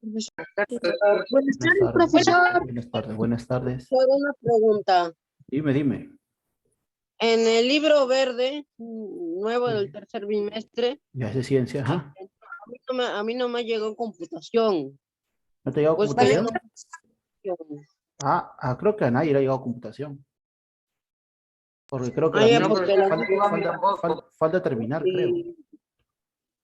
Buenas Buenas tardes, tardes, profesor. buenas tardes, buenas tardes. Solo una pregunta. Dime. En el libro verde nuevo del tercer bimestre, ¿Ya es de ciencia? Ajá. a mí no me llegó computación. ¿No te ha llegado Pues que yo computación? no. Creo que a nadie le ha llegado computación. Porque creo que Ah, la ya, MIS porque la falta terminar, creo. sí,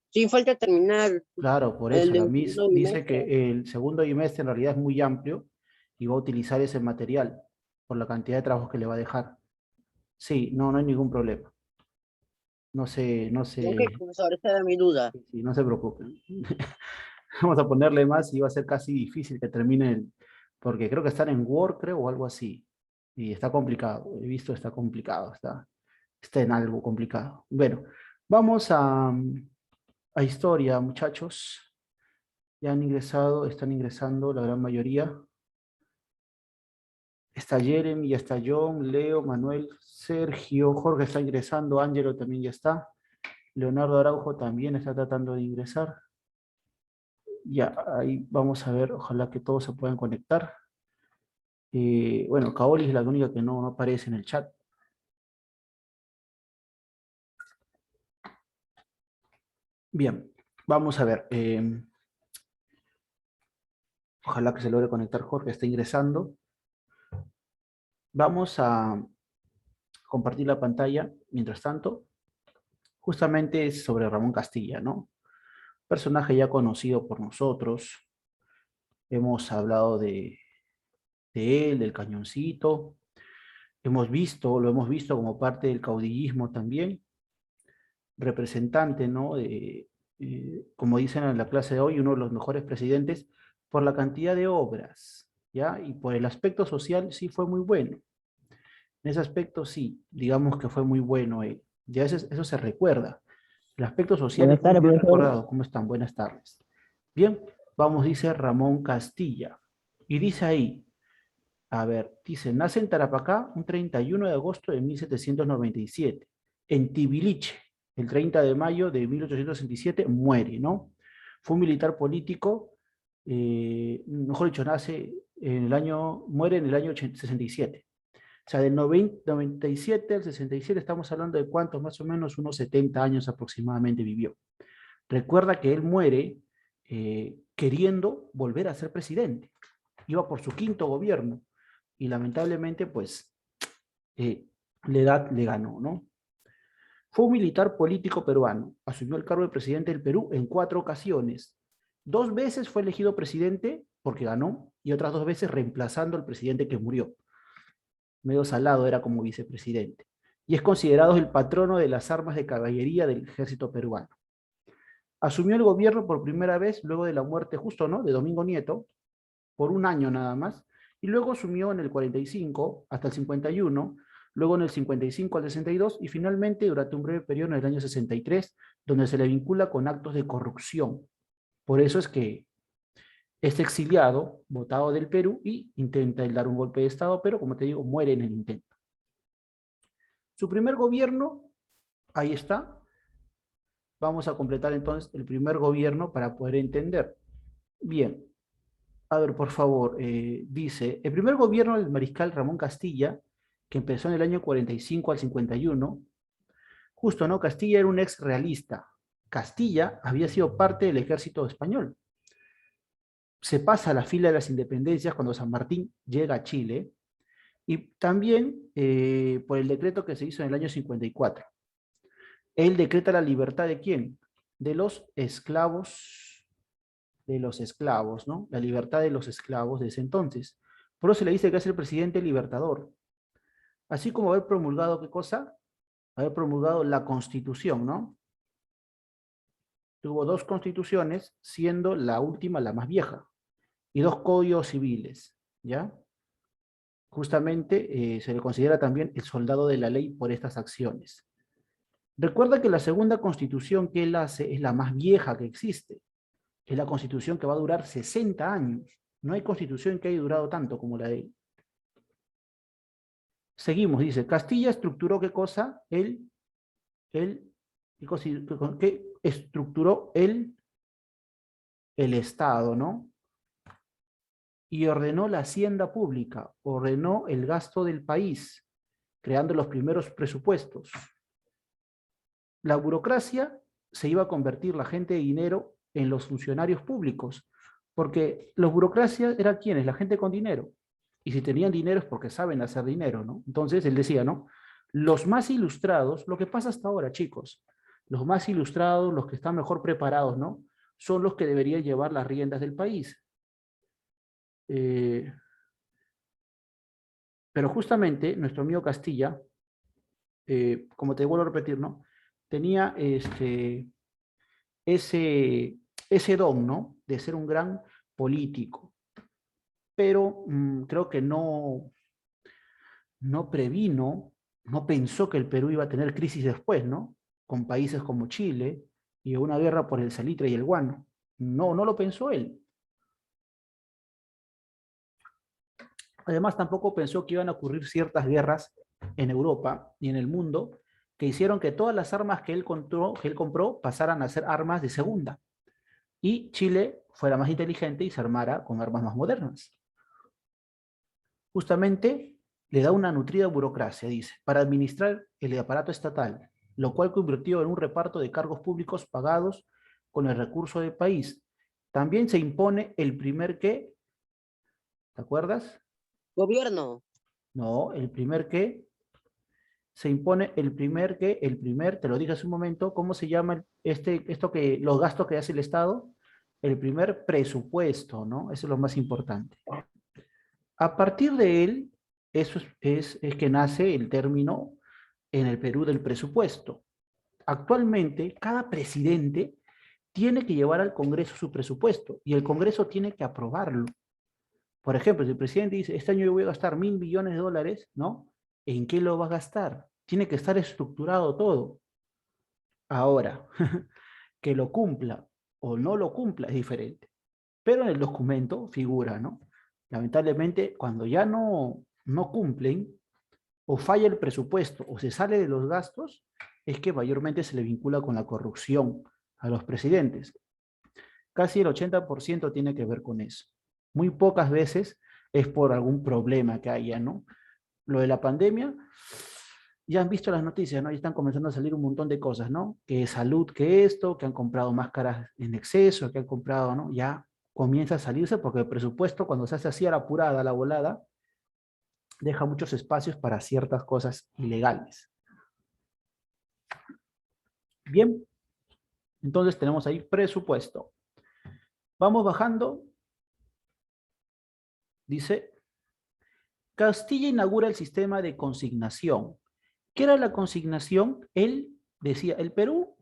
sí, falta terminar Claro, por el eso. La del MIS segundo dice bimestre. que el segundo bimestre en realidad es muy amplio y va a utilizar ese material por la cantidad de trabajo que le va a dejar. Sí, no hay ningún problema. Ok, profesor, esa era mi duda. Sí, no se preocupen. Vamos a ponerle más y va a ser casi difícil que termine porque creo que están en Word, creo, o algo así. Y está complicado. He visto, está complicado, está en algo complicado. Bueno, vamos a historia, muchachos. Ya han ingresado, están ingresando la gran mayoría. Está Jeremy, ya está John, Leo, Manuel, Sergio, Jorge está ingresando, Ángelo también ya está. Leonardo Araujo también está tratando de ingresar. Ya, ahí vamos a ver, ojalá que todos se puedan conectar. Bueno, Kaoli es la única que no aparece en el chat. Bien, vamos a ver. Ojalá que se logre conectar Jorge, está ingresando. Vamos a compartir la pantalla. Mientras tanto, justamente es sobre Ramón Castilla, ¿no? Personaje ya conocido por nosotros. Hemos hablado de él, del cañoncito. Lo hemos visto como parte del caudillismo también. Representante, ¿no? Como dicen en la clase de hoy, uno de los mejores presidentes por la cantidad de obras, ¿ya? Y por el aspecto social sí fue muy bueno. En ese aspecto sí, digamos que fue muy bueno él. Ya eso se recuerda. El aspecto social Buenas es muy tardes, bien profesor. recordado. ¿Cómo están? Buenas tardes. Bien, vamos, dice Ramón Castilla. Y dice ahí, a ver, dice, nace en Tarapacá un 31 de agosto de 1797, en Tibiliche, el 30 de mayo de 1867, muere, ¿no? Fue un militar político, mejor dicho, muere en el año 67. O sea, del 97 al 67 estamos hablando de cuántos, más o menos unos 70 años aproximadamente vivió. Recuerda que él muere queriendo volver a ser presidente. Iba por su quinto gobierno y lamentablemente, pues, la edad le ganó, ¿no? Fue un militar político peruano. Asumió el cargo de presidente del Perú en 4 ocasiones. 2 veces fue elegido presidente porque ganó y otras 2 veces reemplazando al presidente que murió. Medio salado era como vicepresidente. Y es considerado el patrono de las armas de caballería del ejército peruano. Asumió el gobierno por primera vez luego de la muerte justo, ¿no?, de Domingo Nieto, por un año nada más, y luego asumió en el 45 hasta el 51, luego en el 55 al 62 y finalmente durante un breve periodo en el año 63, donde se le vincula con actos de corrupción. Por eso es que es exiliado, votado del Perú y intenta dar un golpe de Estado, pero como te digo, muere en el intento. Su primer gobierno, ahí está. Vamos a completar entonces el primer gobierno para poder entender. Bien, a ver, por favor, dice, el primer gobierno del mariscal Ramón Castilla, que empezó en el año 45 al 51, justo, ¿no? Castilla era un ex realista. Castilla había sido parte del ejército español. Se pasa a la fila de las independencias cuando San Martín llega a Chile y también por el decreto que se hizo en el año 54. Él decreta la libertad de quién? De los esclavos, ¿no? La libertad de los esclavos de ese entonces. Por eso se le dice que es el presidente libertador. Así como haber promulgado, ¿qué cosa? Haber promulgado la Constitución, ¿no? Tuvo 2 constituciones, siendo la última la más vieja, y 2 códigos civiles, ¿ya? Justamente se le considera también el soldado de la ley por estas acciones. Recuerda que la segunda constitución que él hace es la más vieja que existe. Es la constitución que va a durar 60 años. No hay constitución que haya durado tanto como la de él. Seguimos, dice, Castilla estructuró ¿qué cosa? ¿Qué estructuró el Estado, ¿no? Y ordenó la hacienda pública, ordenó el gasto del país, creando los primeros presupuestos. La burocracia se iba a convertir la gente de dinero en los funcionarios públicos, porque los burocracias eran quienes, la gente con dinero. Y si tenían dinero es porque saben hacer dinero, ¿no? Entonces él decía, ¿no? Los más ilustrados, lo que pasa hasta ahora, chicos, los más ilustrados, los que están mejor preparados, ¿no? Son los que deberían llevar las riendas del país. Eh, pero justamente nuestro amigo Castilla, como te vuelvo a repetir, ¿no? Tenía ese, ese don, ¿no? De ser un gran político, pero creo que no previno, no pensó que el Perú iba a tener crisis después, ¿no? Con países como Chile y una guerra por el salitre y el guano. No, no lo pensó él. Además, tampoco pensó que iban a ocurrir ciertas guerras en Europa y en el mundo que hicieron que todas las armas que él compró pasaran a ser armas de segunda. Y Chile fuera más inteligente y se armara con armas más modernas. Justamente le da una nutrida burocracia, dice, para administrar el aparato estatal, lo cual convirtió en un reparto de cargos públicos pagados con el recurso del país. También se impone el primer qué, ¿te acuerdas? Gobierno. No, el primer qué, se impone el primer qué, el primer, te lo dije hace un momento, ¿cómo se llama esto que, los gastos que hace el Estado? El primer presupuesto, ¿no? Eso es lo más importante. A partir de él, eso es que nace el término en el Perú del presupuesto. Actualmente, cada presidente tiene que llevar al Congreso su presupuesto y el Congreso tiene que aprobarlo. Por ejemplo, si el presidente dice, este año yo voy a gastar $1.000 millones, ¿no? ¿En qué lo va a gastar? Tiene que estar estructurado todo. Ahora, que lo cumpla o no lo cumpla es diferente. Pero en el documento figura, ¿no? Lamentablemente, cuando ya no cumplen, o falla el presupuesto, o se sale de los gastos, es que mayormente se le vincula con la corrupción a los presidentes. Casi el 80% tiene que ver con eso. Muy pocas veces es por algún problema que haya, ¿no? Lo de la pandemia, ya han visto las noticias, ¿no? Ya están comenzando a salir un montón de cosas, ¿no? Que salud, que esto, que han comprado máscaras en exceso, que han comprado, ¿no? Ya comienza a salirse porque el presupuesto, cuando se hace así a la apurada, a la volada, deja muchos espacios para ciertas cosas ilegales. Bien, entonces tenemos ahí presupuesto. Vamos bajando. Dice, Castilla inaugura el sistema de consignación. ¿Qué era la consignación? Él decía, el Perú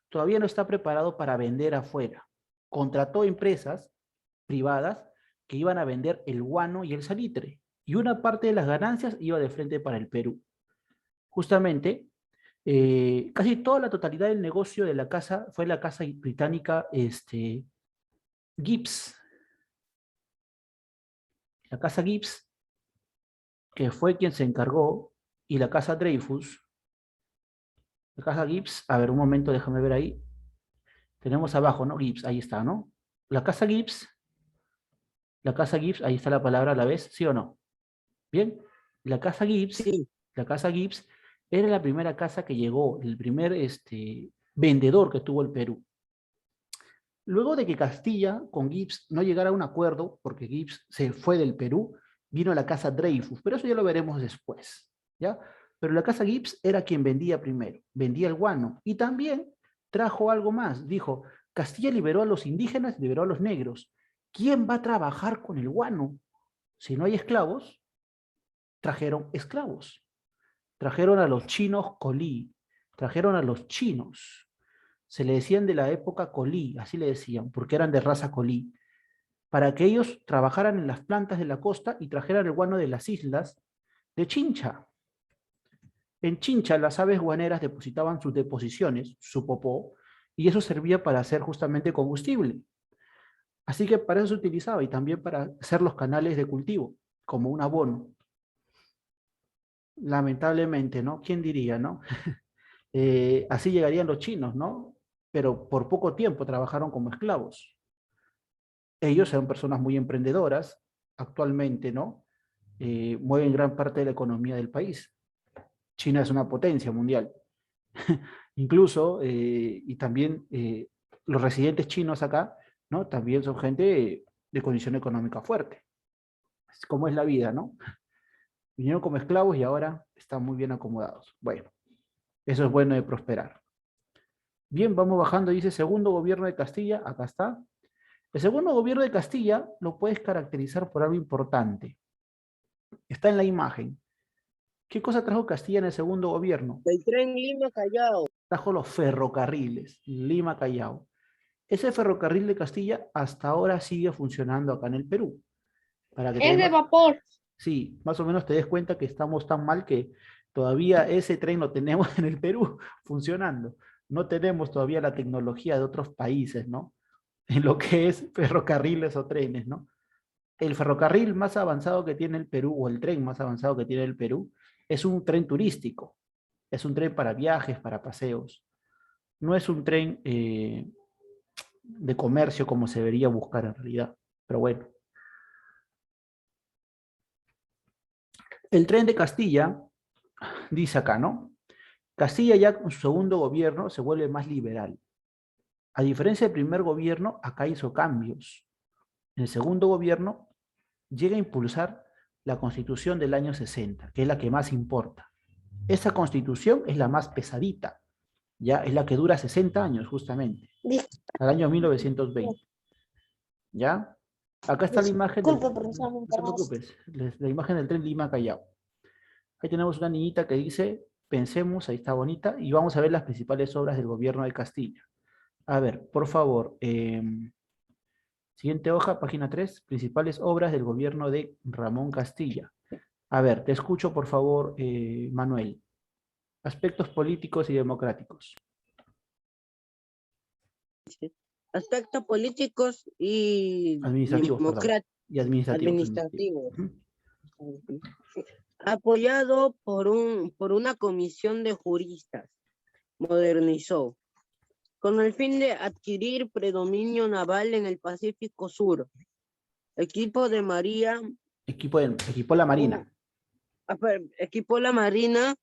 todavía no está preparado para vender afuera. Contrató empresas privadas que iban a vender el guano y el salitre. Y una parte de las ganancias iba de frente para el Perú. Justamente, casi toda la totalidad del negocio de la casa fue la casa británica Gibbs. La casa Gibbs, que fue quien se encargó, y la casa Dreyfus. La casa Gibbs, a ver, un momento, déjame ver ahí. Tenemos abajo, ¿no? Gibbs, ahí está, ¿no? La casa Gibbs, ahí está la palabra a la vez, ¿sí o no? Bien, la casa Gibbs, Sí. la casa Gibbs era la primera casa que llegó, el primer vendedor que tuvo el Perú. Luego de que Castilla con Gibbs no llegara a un acuerdo, porque Gibbs se fue del Perú, vino la casa Dreyfus, pero eso ya lo veremos después, ¿ya? Pero la casa Gibbs era quien vendía primero, vendía el guano, y también trajo algo más, dijo, Castilla liberó a los indígenas, liberó a los negros. ¿Quién va a trabajar con el guano? Si no hay esclavos, trajeron esclavos. Trajeron a los chinos colí, trajeron a los chinos. Se le decían de la época colí, así le decían, porque eran de raza colí, para que ellos trabajaran en las plantas de la costa y trajeran el guano de las islas de Chincha. En Chincha las aves guaneras depositaban sus deposiciones, su popó, y eso servía para hacer justamente combustible. Así que para eso se utilizaba y también para hacer los canales de cultivo, como un abono. Lamentablemente, ¿no? ¿Quién diría, no? Así llegarían los chinos, ¿no? Pero por poco tiempo trabajaron como esclavos. Ellos son personas muy emprendedoras, actualmente, ¿no? Mueven gran parte de la economía del país. China es una potencia mundial. Incluso, y también los residentes chinos acá, ¿no? También son gente de condición económica fuerte. Es como es la vida, ¿no? Vinieron como esclavos y ahora están muy bien acomodados. Bueno, eso es bueno de prosperar. Bien, vamos bajando, dice segundo gobierno de Castilla, acá está. El segundo gobierno de Castilla lo puedes caracterizar por algo importante. Está en la imagen. ¿Qué cosa trajo Castilla en el segundo gobierno? El tren Lima-Callao. Trajo los ferrocarriles, Lima-Callao. Ese ferrocarril de Castilla hasta ahora sigue funcionando acá en el Perú. Para que te Es des de más, vapor. sí, más o menos te des cuenta que estamos tan mal que todavía ese tren lo tenemos en el Perú funcionando. No tenemos todavía la tecnología de otros países, ¿no? En lo que es ferrocarriles o trenes, ¿no? El ferrocarril más avanzado que tiene el Perú, o el tren más avanzado que tiene el Perú, es un tren turístico. Es un tren para viajes, para paseos. No es un tren de comercio como se debería buscar en realidad. Pero bueno. El tren de Castilla, dice acá, ¿no? Castilla ya con su segundo gobierno se vuelve más liberal. A diferencia del primer gobierno, acá hizo cambios. En el segundo gobierno llega a impulsar la Constitución del año 60, que es la que más importa. Esa Constitución es la más pesadita, ya es la que dura 60 años justamente, al año 1920. ¿Ya? Acá está la imagen del... Disculpe, profesor, me No te preocupes, la imagen del tren Lima-Callao. Ahí tenemos una niñita que dice, pensemos, ahí está bonita, y vamos a ver las principales obras del gobierno de Castilla. A ver, por favor, siguiente hoja, página 3, principales obras del gobierno de Ramón Castilla. A ver, te escucho, por favor, Manuel. Aspectos políticos y democráticos. Aspectos políticos y Administrativos, perdón. Y administrativos. administrativos. Ujú. Apoyado por una comisión de juristas, modernizó, con el fin de adquirir predominio naval en el Pacífico Sur. Equipo de María, Equipó la Marina. equipó la Marina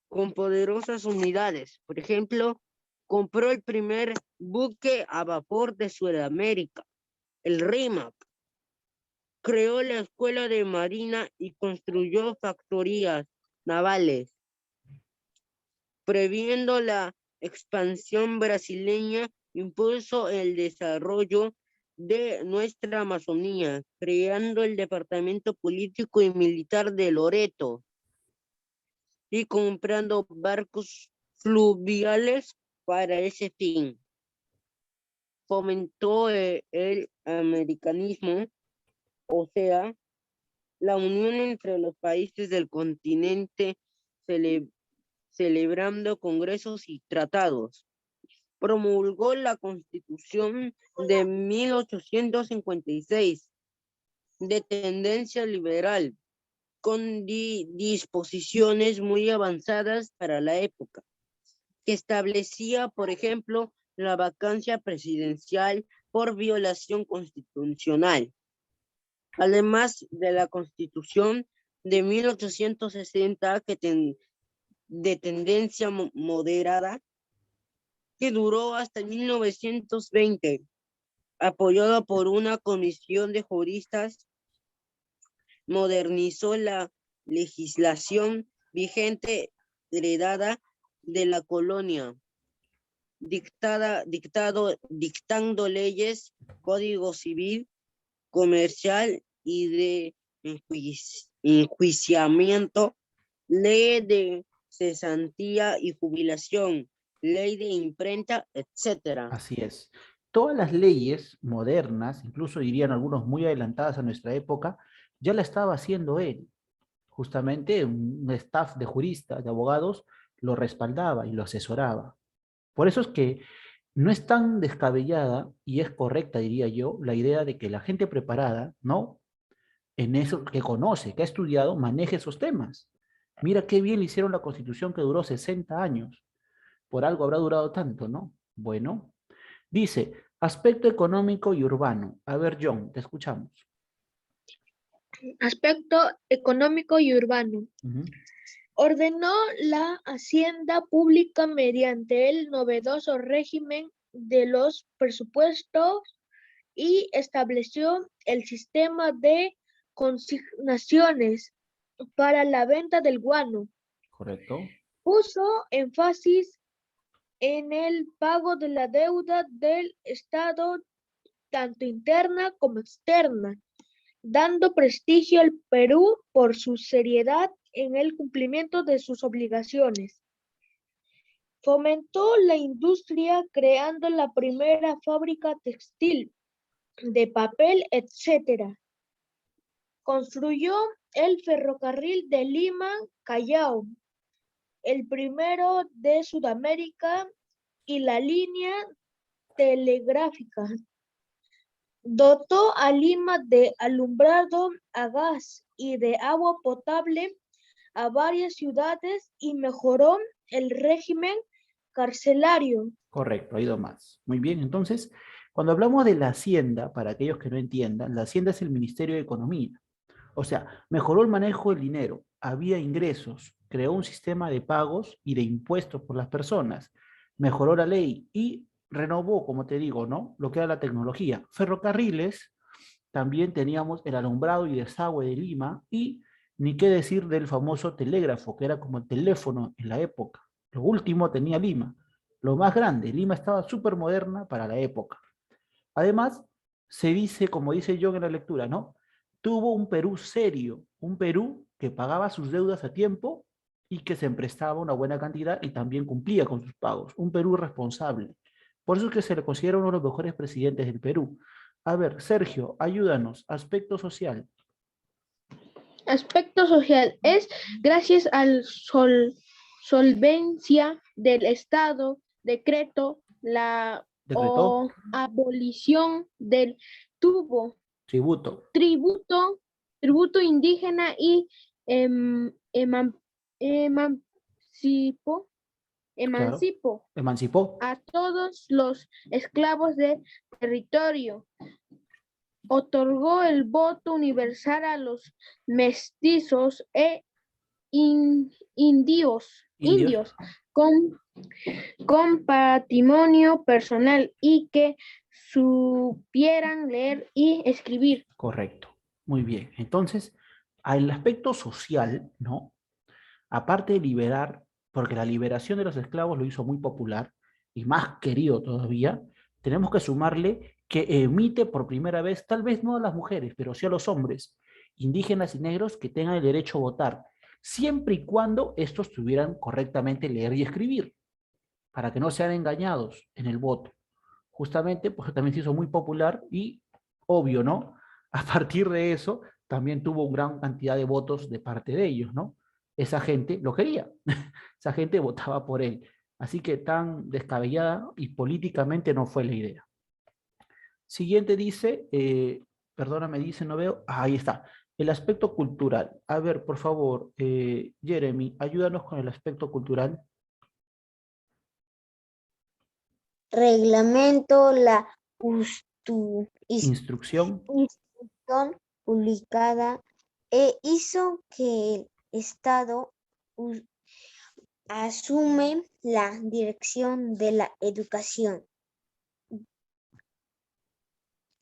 con poderosas unidades. Por ejemplo, compró el primer buque a vapor de Sudamérica, el RIMAC. Creó la Escuela de Marina y construyó factorías navales, previendo la expansión brasileña, impuso el desarrollo de nuestra Amazonía, creando el Departamento Político y Militar de Loreto y comprando barcos fluviales para ese fin. Fomentó el americanismo, o sea, la unión entre los países del continente, celebrando congresos y tratados. Promulgó la Constitución de 1856, de tendencia liberal, con disposiciones muy avanzadas para la época, que establecía, por ejemplo, la vacancia presidencial por violación constitucional. Además de la Constitución de 1860, de tendencia moderada, que duró hasta 1920, apoyada por una comisión de juristas, modernizó la legislación vigente heredada de la colonia, dictando leyes, código civil, comercial y de enjuiciamiento, ley de cesantía y jubilación, ley de imprenta, etcétera. Así es. Todas las leyes modernas, incluso dirían algunos muy adelantadas a nuestra época, ya la estaba haciendo él. Justamente un staff de juristas, de abogados, lo respaldaba y lo asesoraba. Por eso es que no es tan descabellada y es correcta, diría yo, la idea de que la gente preparada, ¿no? En eso que conoce, que ha estudiado, maneje esos temas. Mira qué bien le hicieron la Constitución que duró 60 años. Por algo habrá durado tanto, ¿no? Bueno, dice, Aspecto económico y urbano. A ver, John, te escuchamos. Aspecto económico y urbano. Ujú. Ordenó la hacienda pública mediante el novedoso régimen de los presupuestos y estableció el sistema de consignaciones para la venta del guano. Correcto. Puso énfasis en el pago de la deuda del Estado, tanto interna como externa, dando prestigio al Perú por su seriedad en el cumplimiento de sus obligaciones. Fomentó la industria creando la primera fábrica textil, de papel, etc. Construyó el ferrocarril de Lima-Callao, el primero de Sudamérica, y la línea telegráfica. Dotó a Lima de alumbrado a gas y de agua potable a varias ciudades y mejoró el régimen carcelario. Correcto, ha ido más. Muy bien, entonces, cuando hablamos de la hacienda, para aquellos que no entiendan, la hacienda es el Ministerio de Economía. O sea, mejoró el manejo del dinero, había ingresos, creó un sistema de pagos y de impuestos por las personas, mejoró la ley y renovó, como te digo, ¿no? Lo que era la tecnología. Ferrocarriles, también teníamos el alumbrado y desagüe de Lima y ni qué decir del famoso telégrafo, que era como el teléfono en la época. Lo último tenía Lima, lo más grande. Lima estaba súper moderna para la época. Además, se dice, como dice John en la lectura, ¿no? Tuvo un Perú serio, un Perú que pagaba sus deudas a tiempo y que se emprestaba una buena cantidad y también cumplía con sus pagos. Un Perú responsable. Por eso es que se le considera uno de los mejores presidentes del Perú. A ver, Sergio, ayúdanos. Aspecto social. Aspecto social es gracias al solvencia del Estado, decreto la Decretó abolición del tubo, tributo. tributo indígena y eman- emancipó, Claro. emancipó Emancipó. a todos los esclavos del territorio. Otorgó el voto universal a los mestizos e Indios. indios con patrimonio personal y que supieran leer y escribir. Correcto. Muy bien. Entonces, al aspecto social, ¿no? Aparte de liberar, porque la liberación de los esclavos lo hizo muy popular y más querido todavía, tenemos que sumarle que emite por primera vez, tal vez no a las mujeres, pero sí a los hombres, indígenas y negros que tengan el derecho a votar, siempre y cuando estos tuvieran correctamente leer y escribir, para que no sean engañados en el voto. Justamente, pues también se hizo muy popular y obvio, ¿no? A partir de eso, también tuvo una gran cantidad de votos de parte de ellos, ¿no? Esa gente lo quería, esa gente votaba por él. Así que tan descabellada y políticamente no fue la idea. Siguiente dice, perdóname, dice, no veo, ahí está, el aspecto cultural. A ver, por favor, Jeremy, ayúdanos con el aspecto cultural. Reglamento la Instrucción. instrucción publicada hizo que el Estado asume la dirección de la educación.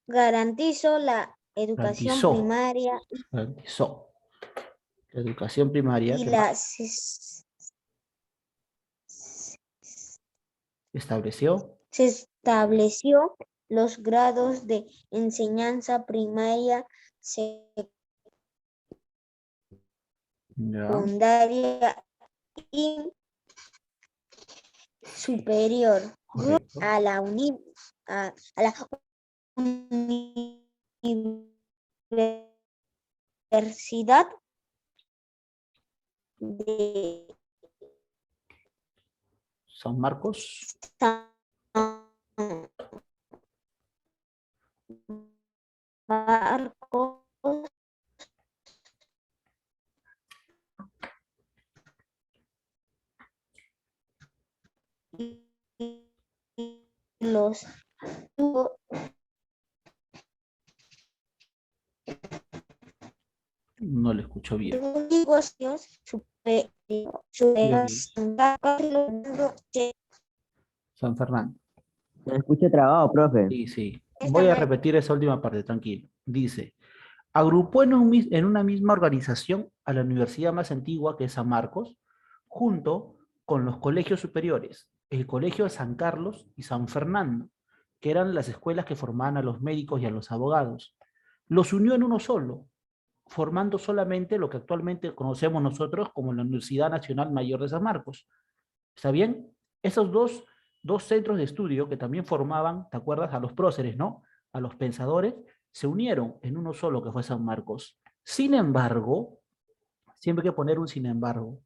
Garantizó la educación Garantizó, primaria garantizó la educación primaria, y ¿qué la más? Estableció, se estableció los grados de enseñanza primaria, ya, secundaria y superior correcto, a la Universidad de San Marcos, San Marcos y los tuvo No le escucho bien. negocios superiores San Fernando. Se escucha trabado, profe. Sí, sí. Voy a repetir esa última parte, tranquilo. Dice, agrupó en una misma organización a la universidad más antigua, que es San Marcos, junto con los colegios superiores, el Colegio de San Carlos y San Fernando, que eran las escuelas que formaban a los médicos y a los abogados. Los unió en uno solo, formando solamente lo que actualmente conocemos nosotros como la Universidad Nacional Mayor de San Marcos. ¿Está bien? Esos dos centros de estudio que también formaban, ¿te acuerdas? A los próceres, ¿no? A los pensadores, se unieron en uno solo que fue San Marcos. Sin embargo, siempre hay que poner un sin embargo.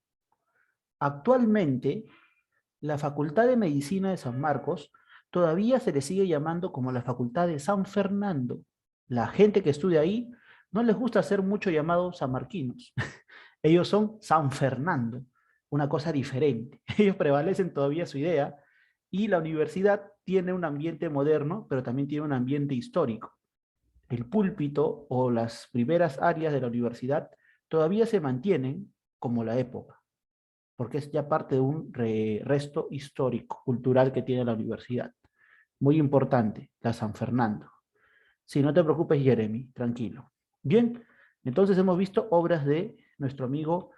Actualmente, la Facultad de Medicina de San Marcos todavía se le sigue llamando como la Facultad de San Fernando. La gente que estudia ahí no les gusta ser mucho llamados sanmarquinos. Ellos son San Fernando, una cosa diferente. Ellos prevalecen todavía su idea y la universidad tiene un ambiente moderno, pero también tiene un ambiente histórico. El púlpito o las primeras áreas de la universidad todavía se mantienen como la época, porque es ya parte de un resto histórico, cultural que tiene la universidad. Muy importante, la San Fernando. Sí, no te preocupes, Jeremy, tranquilo. Bien, entonces hemos visto obras de nuestro amigo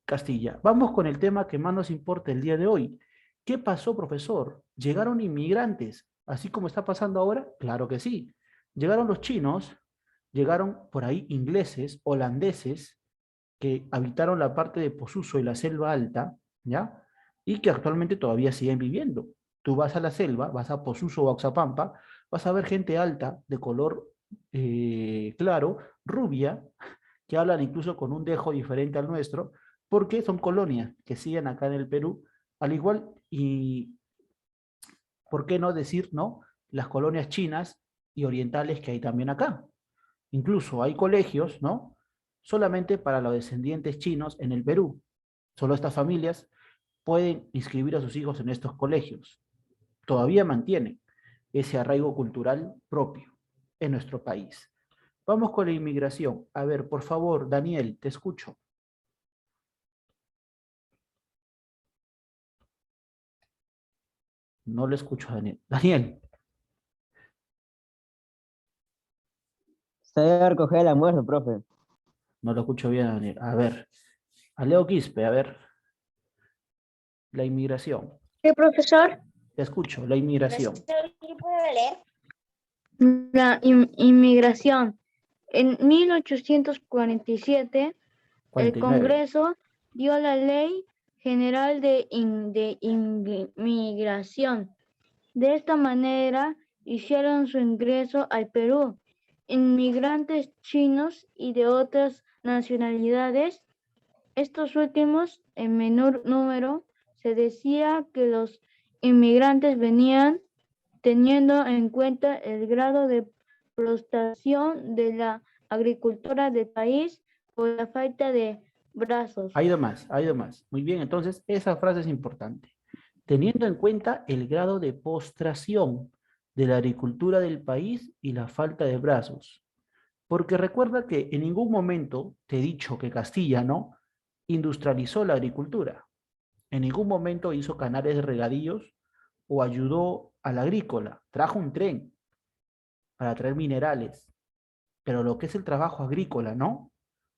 Castilla. Vamos con el tema que más nos importa el día de hoy. ¿Qué pasó, profesor? ¿Llegaron inmigrantes, así como está pasando ahora? Claro que sí. Llegaron los chinos, llegaron por ahí ingleses, holandeses, que habitaron la parte de Posuso y la selva alta, ¿ya? Y que actualmente todavía siguen viviendo. Tú vas a la selva, vas a Posuso o a Oxapampa, vas a ver gente alta, de color claro, rubia, que hablan incluso con un dejo diferente al nuestro, porque son colonias que siguen acá en el Perú, al igual, y ¿por qué no decir, no? Las colonias chinas y orientales que hay también acá. Incluso hay colegios, ¿no? Solamente para los descendientes chinos en el Perú. Solo estas familias pueden inscribir a sus hijos en estos colegios. Todavía mantienen ese arraigo cultural propio en nuestro país. Vamos con la inmigración. A ver, por favor, Daniel, te escucho. No le escucho a Daniel. Daniel. Estoy a recoger el almuerzo, profe. No lo escucho bien, Daniel. A ver. A Leo Quispe, a ver. La inmigración. ¿Qué, profesor? Te escucho, la inmigración. ¿Yo puedo leer? La inmigración. En 1847, el 49. Congreso dio la Ley General de Inmigración. De esta manera, hicieron su ingreso al Perú inmigrantes chinos y de otras nacionalidades. Estos últimos, en menor número, se decía que los inmigrantes venían teniendo en cuenta el grado de prosperación de la agricultura del país por la falta de brazos. Ha ido más, ha ido más. Muy bien, entonces esa frase es importante. Teniendo en cuenta el grado de postración de la agricultura del país y la falta de brazos. Porque recuerda que en ningún momento te he dicho que Castilla, ¿no?, industrializó la agricultura. En ningún momento hizo canales de regadíos o ayudó a la agrícola. Trajo un tren para traer minerales. Pero lo que es el trabajo agrícola, ¿no?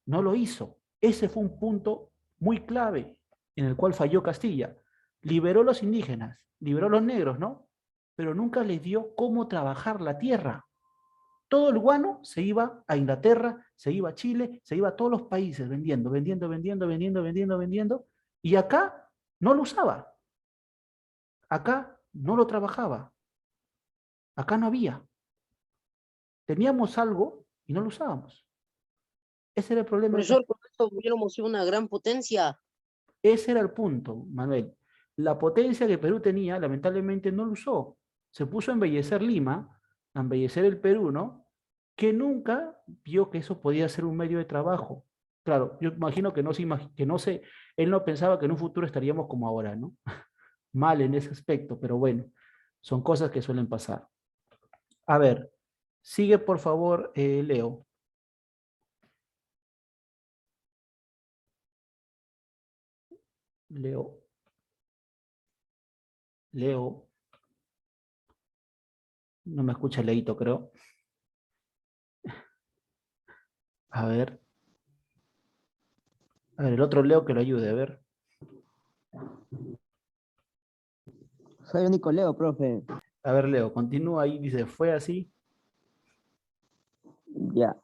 No lo hizo. Ese fue un punto muy clave en el cual falló Castilla. Liberó a los indígenas, liberó a los negros, ¿no? Pero nunca les dio cómo trabajar la tierra. Todo el guano se iba a Inglaterra, se iba a Chile, se iba a todos los países vendiendo, y acá no lo usaba. Acá no lo trabajaba. Acá no había. Teníamos algo y no lo usábamos. Ese era el problema. Profesor, con esto hubiéramos sido una gran potencia. Ese era el punto, Manuel. La potencia que Perú tenía, lamentablemente no lo usó. Se puso a embellecer Lima, a embellecer el Perú, ¿no? Que nunca vio que eso podía ser un medio de trabajo. Claro, yo imagino que él no pensaba que en un futuro estaríamos como ahora, ¿no? Mal en ese aspecto, pero bueno, son cosas que suelen pasar. A ver, sigue por favor, Leo. Leo. Leo. No me escucha Leito, creo. A ver. A ver, el otro Leo que lo ayude, a ver. Soy el único Leo, profe. A ver, Leo, continúa ahí, dice, fue así. Ya.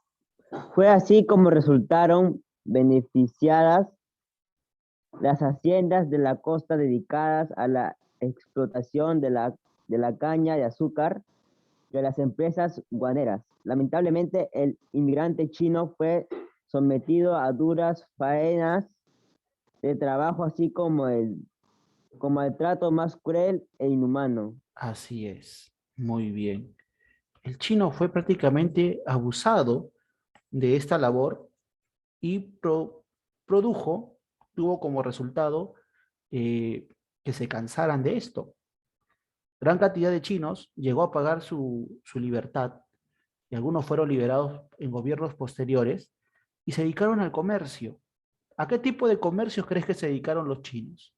Fue así como resultaron beneficiadas las haciendas de la costa dedicadas a la explotación de la caña de azúcar de las empresas guaneras. Lamentablemente, el inmigrante chino fue sometido a duras faenas de trabajo, así como el trato más cruel e inhumano. Así es. Muy bien. El chino fue prácticamente abusado de esta labor y produjo, tuvo como resultado que se cansaran de esto. Gran cantidad de chinos llegó a pagar su libertad y algunos fueron liberados en gobiernos posteriores y se dedicaron al comercio. ¿A qué tipo de comercios crees que se dedicaron los chinos?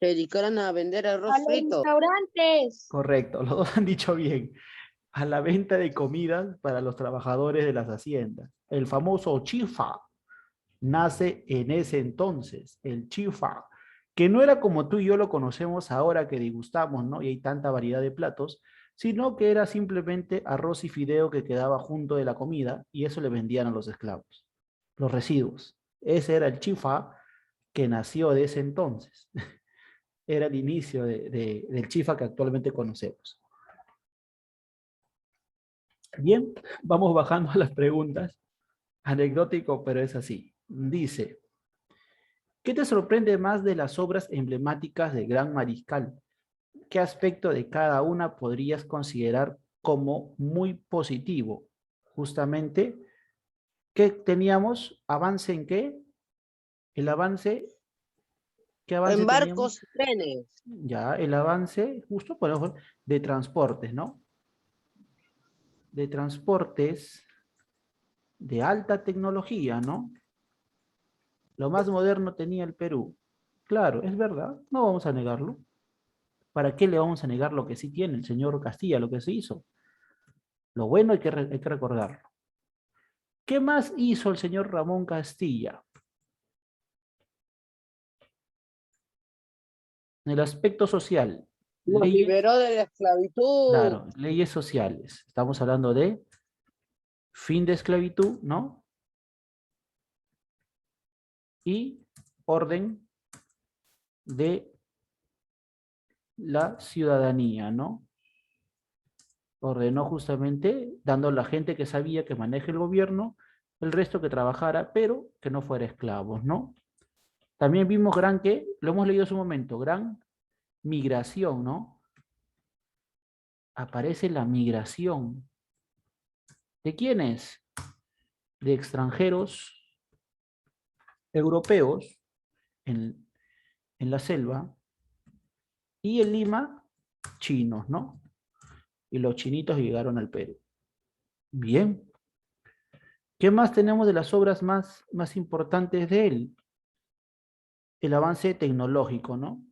Se dedicaron a vender A arroz los frito. restaurantes. Correcto, los dos han dicho bien. A la venta de comidas para los trabajadores de las haciendas. El famoso chifa nace en ese entonces, el chifa, que no era como tú y yo lo conocemos ahora que degustamos, ¿no? Y hay tanta variedad de platos, sino que era simplemente arroz y fideo que quedaba junto de la comida y eso le vendían a los esclavos, los residuos. Ese era el chifa que nació de ese entonces. Era el inicio del chifa que actualmente conocemos. Bien, vamos bajando a las preguntas. Anecdótico, pero es así. Dice, ¿qué te sorprende más de las obras emblemáticas de Gran Mariscal? ¿Qué aspecto de cada una podrías considerar como muy positivo? Justamente, ¿qué teníamos? ¿Avance en qué? El avance, ¿qué avance En teníamos? barcos y trenes. Ya, el avance, justo por ejemplo, de transportes, ¿no? De transportes de alta tecnología, ¿no? Lo más moderno tenía el Perú. Claro, es verdad, no vamos a negarlo. ¿Para qué le vamos a negar lo que sí tiene el señor Castilla, lo que se hizo? Lo bueno hay que recordarlo. ¿Qué más hizo el señor Ramón Castilla? En el aspecto social, Nos leyes, liberó de la esclavitud. claro, leyes sociales. Estamos hablando de fin de esclavitud, ¿no? Y orden de la ciudadanía, ¿no? Ordenó justamente, dando a la gente que sabía que maneja el gobierno, el resto que trabajara, pero que no fuera esclavos, ¿no? También vimos gran que, lo hemos leído hace un momento, gran migración, ¿no? Aparece la migración. ¿De quiénes? De extranjeros europeos en la selva y en Lima, chinos, ¿no? Y los chinitos llegaron al Perú. Bien. ¿Qué más tenemos de las obras más importantes de él? El avance tecnológico, ¿no?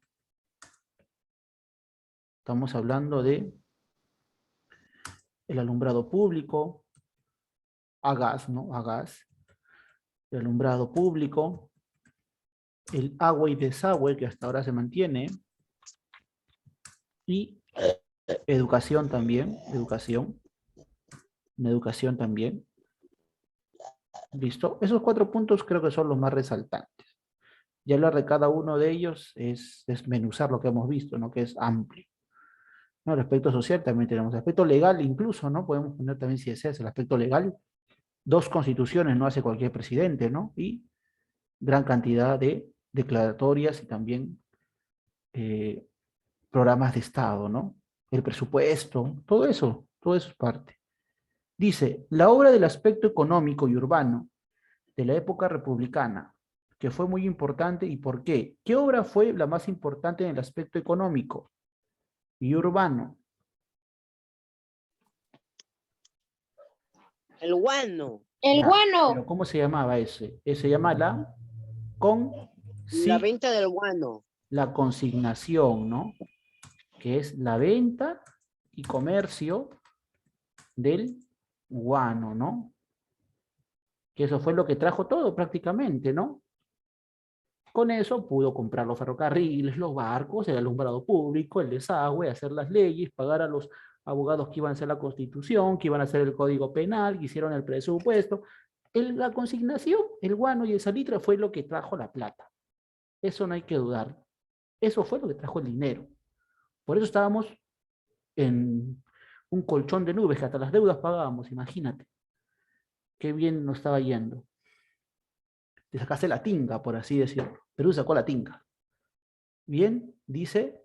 Estamos hablando de el alumbrado público, a gas, ¿no? A gas. El alumbrado público, el agua y desagüe, que hasta ahora se mantiene, y educación también, educación también. ¿Listo? Esos 4 puntos creo que son los más resaltantes. Y hablar de cada uno de ellos es desmenuzar lo que hemos visto, ¿no? Que es amplio. ¿No? El aspecto social también tenemos. El aspecto legal incluso, ¿no? Podemos poner también, si deseas, el aspecto legal. 2 constituciones no hace cualquier presidente, ¿no? Y gran cantidad de declaratorias y también programas de Estado, ¿no? El presupuesto, todo eso es parte. Dice, la obra del aspecto económico y urbano de la época republicana, que fue muy importante y por qué. ¿Qué obra fue la más importante en el aspecto económico? y urbano. El guano. El Ya, guano. Pero ¿cómo se llamaba ese? Se llama la La venta del guano. la consignación, ¿no? Que es la venta y comercio del guano, ¿no? Que eso fue lo que trajo todo prácticamente, ¿no? Con eso pudo comprar los ferrocarriles, los barcos, el alumbrado público, el desagüe, hacer las leyes, pagar a los abogados que iban a hacer la constitución, que iban a hacer el código penal, que hicieron el presupuesto. La consignación, el guano y el salitre fue lo que trajo la plata. Eso no hay que dudar. Eso fue lo que trajo el dinero. Por eso estábamos en un colchón de nubes, que hasta las deudas pagábamos, imagínate. Qué bien nos estaba yendo. Te sacaste la tinga, por así decirlo. Perú sacó la tinga. Bien, dice,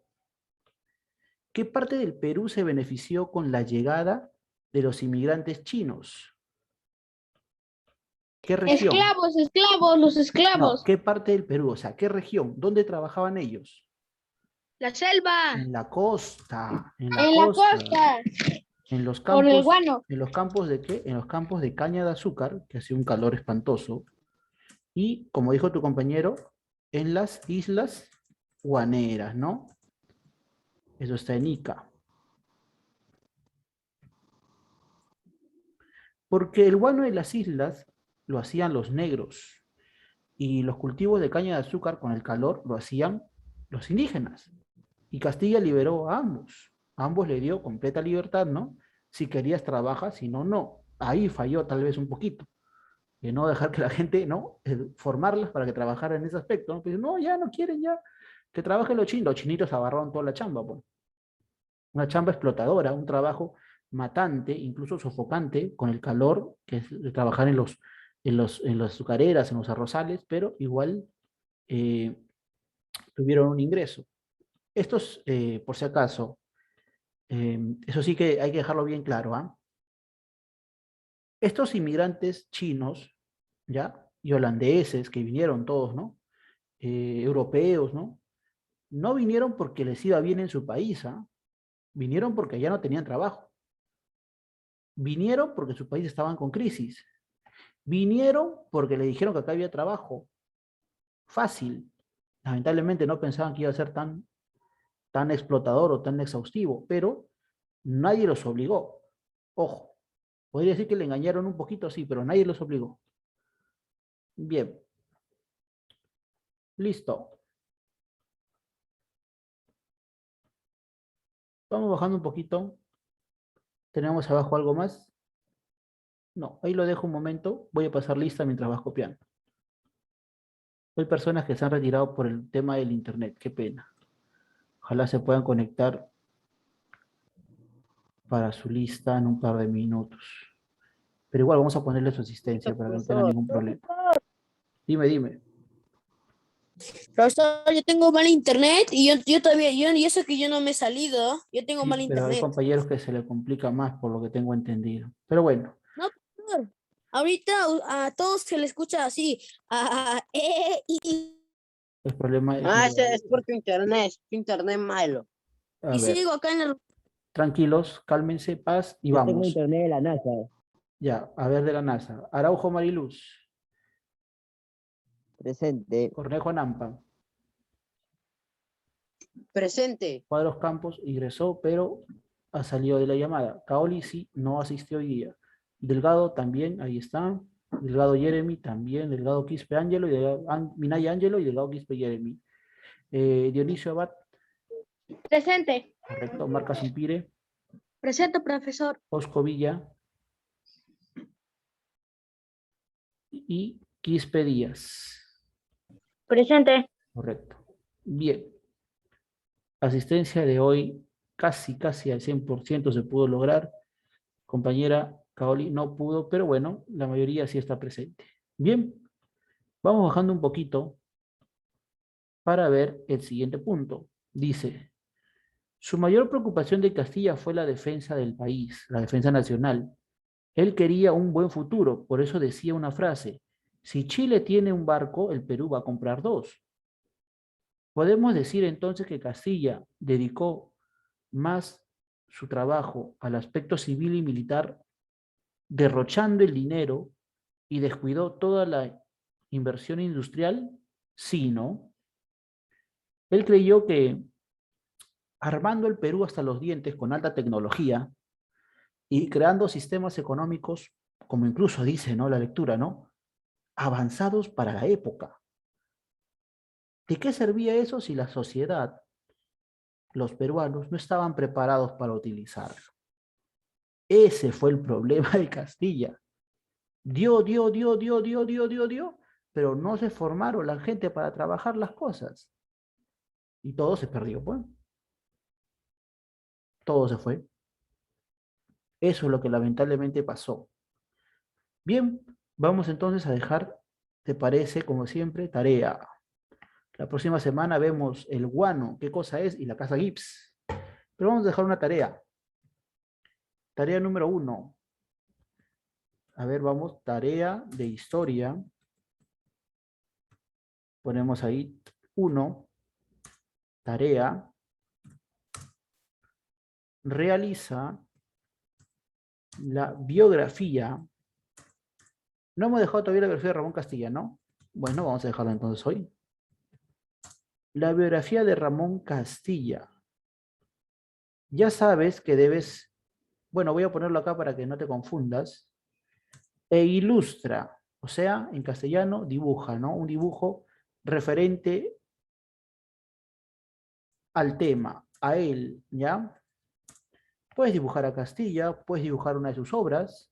¿qué parte del Perú se benefició con la llegada de los inmigrantes chinos? ¿Qué región? Esclavos, los No, esclavos. ¿qué parte del Perú? O sea, ¿qué región? ¿Dónde trabajaban ellos? La selva. En la costa, En la costa. en los Por el campos, guano. ¿en los campos de qué? En los campos de caña de azúcar, que hacía un calor espantoso, y, como dijo tu compañero, en las islas guaneras, ¿no? Eso está en Ica. Porque el guano de las islas lo hacían los negros, y los cultivos de caña de azúcar con el calor lo hacían los indígenas. Y Castilla liberó a ambos. A ambos le dio completa libertad, ¿no? Si querías trabajar, si no, no. Ahí falló tal vez un poquito. De no dejar que la gente, ¿no? Formarlas para que trabajaran en ese aspecto, ¿no? Pues no, ya no quieren ya que trabajen los chinos. Los chinitos agarraron toda la chamba, pues. Una chamba explotadora, un trabajo matante, incluso sofocante, con el calor que es de trabajar en las azucareras, en los arrozales, pero igual tuvieron un ingreso. Estos, por si acaso, eso sí que hay que dejarlo bien claro, ¿ah? Estos inmigrantes chinos, ¿ya? Y holandeses que vinieron todos, ¿no? Europeos, ¿no? No vinieron porque les iba bien en su país, ¿ah? Vinieron porque ya no tenían trabajo. Vinieron porque su país estaban con crisis. Vinieron porque le dijeron que acá había trabajo. Fácil. Lamentablemente no pensaban que iba a ser tan explotador o tan exhaustivo, pero nadie los obligó. Ojo, podría decir que le engañaron un poquito, sí, pero nadie los obligó. Bien. Listo. Vamos bajando un poquito. ¿Tenemos abajo algo más? No, ahí lo dejo un momento. Voy a pasar lista mientras vas copiando. Hay personas que se han retirado por el tema del internet. Qué pena. Ojalá se puedan conectar para su lista en un par de minutos. Pero igual vamos a ponerle su asistencia para que no tenga ningún problema. Dime. Profesor, yo tengo mal internet y yo todavía, y eso que yo no me he salido, yo tengo Sí, mal pero hay internet. compañeros que se le complica más por lo que tengo entendido. Pero bueno, No, profesor, ahorita a todos se les escucha así, el problema es... Ese es por tu internet malo. A y ver, sigo acá en el... tranquilos, cálmense, paz y Yo tengo vamos. internet de la NASA. Ya, a ver de la NASA. Araujo Mariluz, Presente. Cornejo Nampa, Presente. Cuadros Campos ingresó, pero ha salido de la llamada. Caoli sí, no asistió hoy día. Delgado también, ahí está. Delgado Jeremy también. Delgado Quispe Ángelo, Minaya Ángelo y Delgado Quispe Jeremy. Dionisio Abad, Presente. correcto. Marca Zumpire, Presente, profesor. Osco Villa y Quispe Díaz. Presente. Correcto. Bien. Asistencia de hoy casi al 100% se pudo lograr. Compañera Kaoli no pudo, pero bueno, la mayoría sí está presente. Bien, vamos bajando un poquito para ver el siguiente punto. Dice, su mayor preocupación de Castilla fue la defensa del país, la defensa nacional. Él quería un buen futuro, por eso decía una frase, si Chile tiene un barco, el Perú va a comprar dos. Podemos decir entonces que Castilla dedicó más su trabajo al aspecto civil y militar, derrochando el dinero y descuidó toda la inversión industrial? Sí, ¿no? Él creyó que armando el Perú hasta los dientes con alta tecnología y creando sistemas económicos, como incluso dice, ¿no?, la lectura, ¿no?, avanzados para la época. ¿De qué servía eso si la sociedad, los peruanos, no estaban preparados para utilizarlo? Ese fue el problema de Castilla. Dio, pero no se formaron la gente para trabajar las cosas. Y todo se perdió, pues. Todo se fue. Eso es lo que lamentablemente pasó. Bien, vamos entonces a dejar, ¿te parece? Como siempre, tarea. La próxima semana vemos el guano, qué cosa es, y la casa Gibbs. Pero vamos a dejar una tarea. Tarea número 1. A ver, vamos, tarea de historia. Ponemos ahí 1. Tarea. Realiza la biografía. No hemos dejado todavía la biografía de Ramón Castilla, ¿no? Bueno, vamos a dejarla entonces hoy. La biografía de Ramón Castilla. Ya sabes que debes, bueno, voy a ponerlo acá para que no te confundas, e ilustra, o sea, en castellano, dibuja, ¿no? Un dibujo referente al tema, a él, ¿ya? Puedes dibujar a Castilla, puedes dibujar una de sus obras,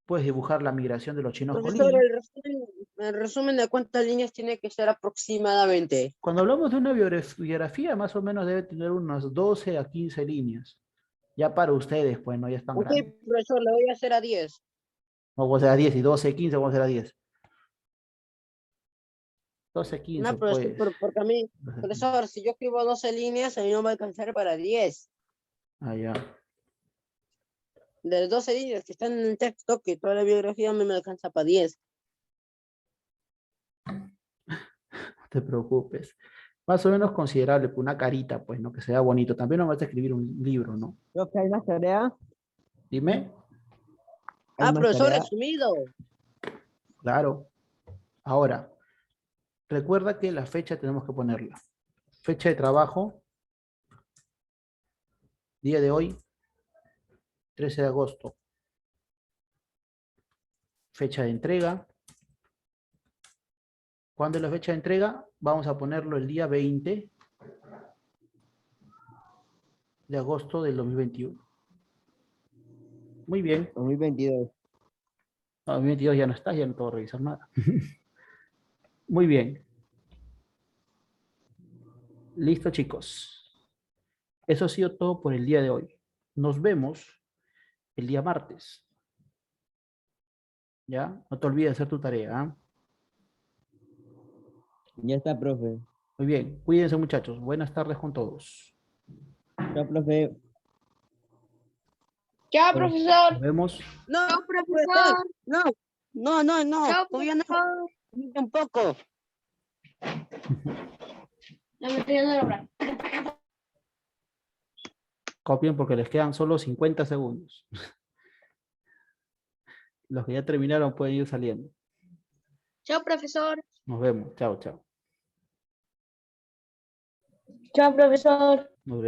puedes dibujar la migración de los chinos Profesor, Colín. el resumen de cuántas líneas tiene que ser aproximadamente. Cuando hablamos de una biografía, más o menos debe tener unas 12 a 15 líneas. Ya para ustedes, pues, no, ya están Ok, grandes. profesor, le voy a hacer a 10. No, vamos a hacer a 10 y 12, 15, vamos a hacer a 10. 12, No, 15, profesor, pues. porque a mí, 12, 15. profesor, si yo escribo 12 líneas, a mí no me va a alcanzar para 10. Ah, ya. De las 12 líneas que están en el texto, que toda la biografía a mí me alcanza para 10. No te preocupes. Más o menos considerable, pues una carita, pues, ¿no? Que sea bonito. También no vas a escribir un libro, ¿no? Profe, ¿hay más tarea? Dime. ¿Hay Ah, más profesor, tarea? resumido. Claro. Ahora, recuerda que la fecha tenemos que ponerla. Fecha de trabajo. Día de hoy, 13 de agosto. Fecha de entrega. ¿Cuándo es la fecha de entrega? Vamos a ponerlo el día 20 de agosto del 2021. Muy bien. 2022. No, 2022 ya no está, ya no puedo revisar nada. Muy bien. Listo, chicos. Eso ha sido todo por el día de hoy. Nos vemos el día martes. ¿Ya? No te olvides de hacer tu tarea. ¿Ah? Ya está, profe. Muy bien. Cuídense, muchachos. Buenas tardes con todos. Chao, profe. Chao, Nos profesor. vemos. No, Chao, profesor, profesor. no. Chao, Todavía no. profesor. Un poco. Ya me estoy dando la hora. Copien porque les quedan solo 50 segundos. Los que ya terminaron pueden ir saliendo. Chao, profesor. Nos vemos. Chao, chao. Chao, profesor. Nos vemos.